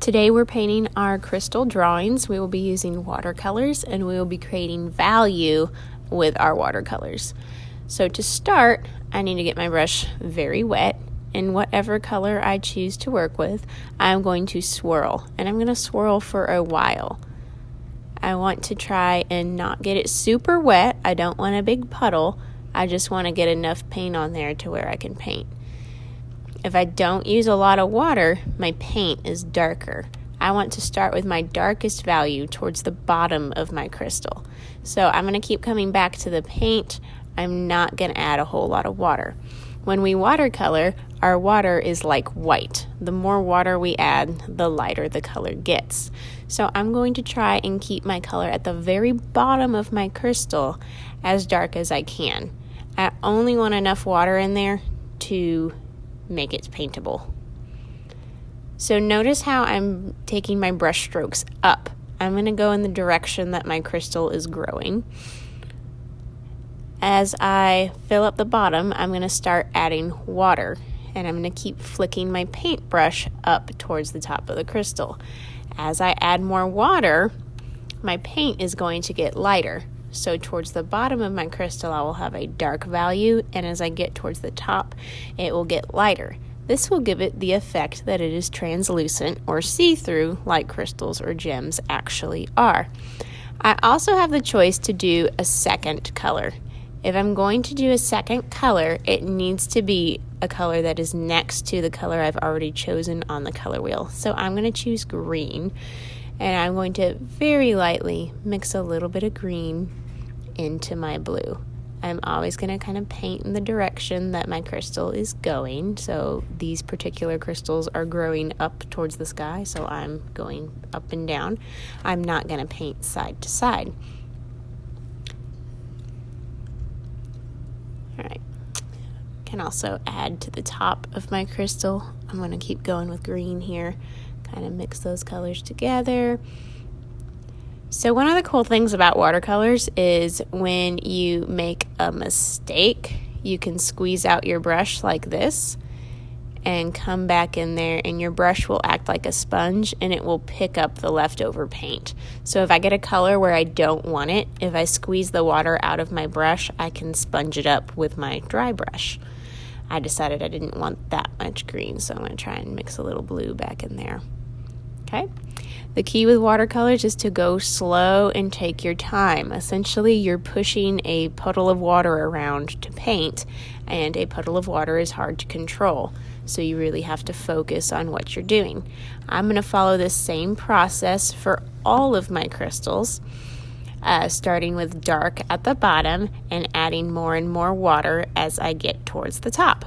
Today we're painting our crystal drawings. We will be using watercolors and we will be creating value with our watercolors. So to start, I need to get my brush very wet, and whatever color I choose to work with, I'm going to swirl, and I'm going to swirl for a while. I want to try and not get it super wet. I don't want a big puddle. I just want to get enough paint on there to where I can paint. If I don't use a lot of water, my paint is darker. I want to start with my darkest value towards the bottom of my crystal. So I'm going to keep coming back to the paint. I'm not going to add a whole lot of water. When we watercolor, our water is like white. The more water we add, the lighter the color gets. So I'm going to try and keep my color at the very bottom of my crystal as dark as I can. I only want enough water in there to make it paintable. So notice how I'm taking my brush strokes up. I'm going to go in the direction that my crystal is growing. As I fill up the bottom, I'm going to start adding water, and I'm going to keep flicking my paintbrush up towards the top of the crystal. As I add more water, my paint is going to get lighter. So towards the bottom of my crystal, I will have a dark value, and as I get towards the top, it will get lighter. This will give it the effect that it is translucent or see-through like crystals or gems actually are. I also have the choice to do a second color. If I'm going to do a second color, it needs to be a color that is next to the color I've already chosen on the color wheel. So I'm going to choose green, and I'm going to very lightly mix a little bit of green into my blue. I'm always going to kind of paint in the direction that my crystal is going. So these particular crystals are growing up towards the sky, so I'm going up and down. I'm not going to paint side to side. All right. Can also add to the top of my crystal. I'm going to keep going with green here, kind of mix those colors together. So one of the cool things about watercolors is when you make a mistake, you can squeeze out your brush like this and come back in there, and your brush will act like a sponge and it will pick up the leftover paint. So if I get a color where I don't want it, if I squeeze the water out of my brush, I can sponge it up with my dry brush. I decided I didn't want that much green, so I'm going to try and mix a little blue back in there. Okay. The key with watercolors is to go slow and take your time. Essentially, you're pushing a puddle of water around to paint, and a puddle of water is hard to control. So you really have to focus on what you're doing. I'm going to follow this same process for all of my crystals, starting with dark at the bottom and adding more and more water as I get towards the top.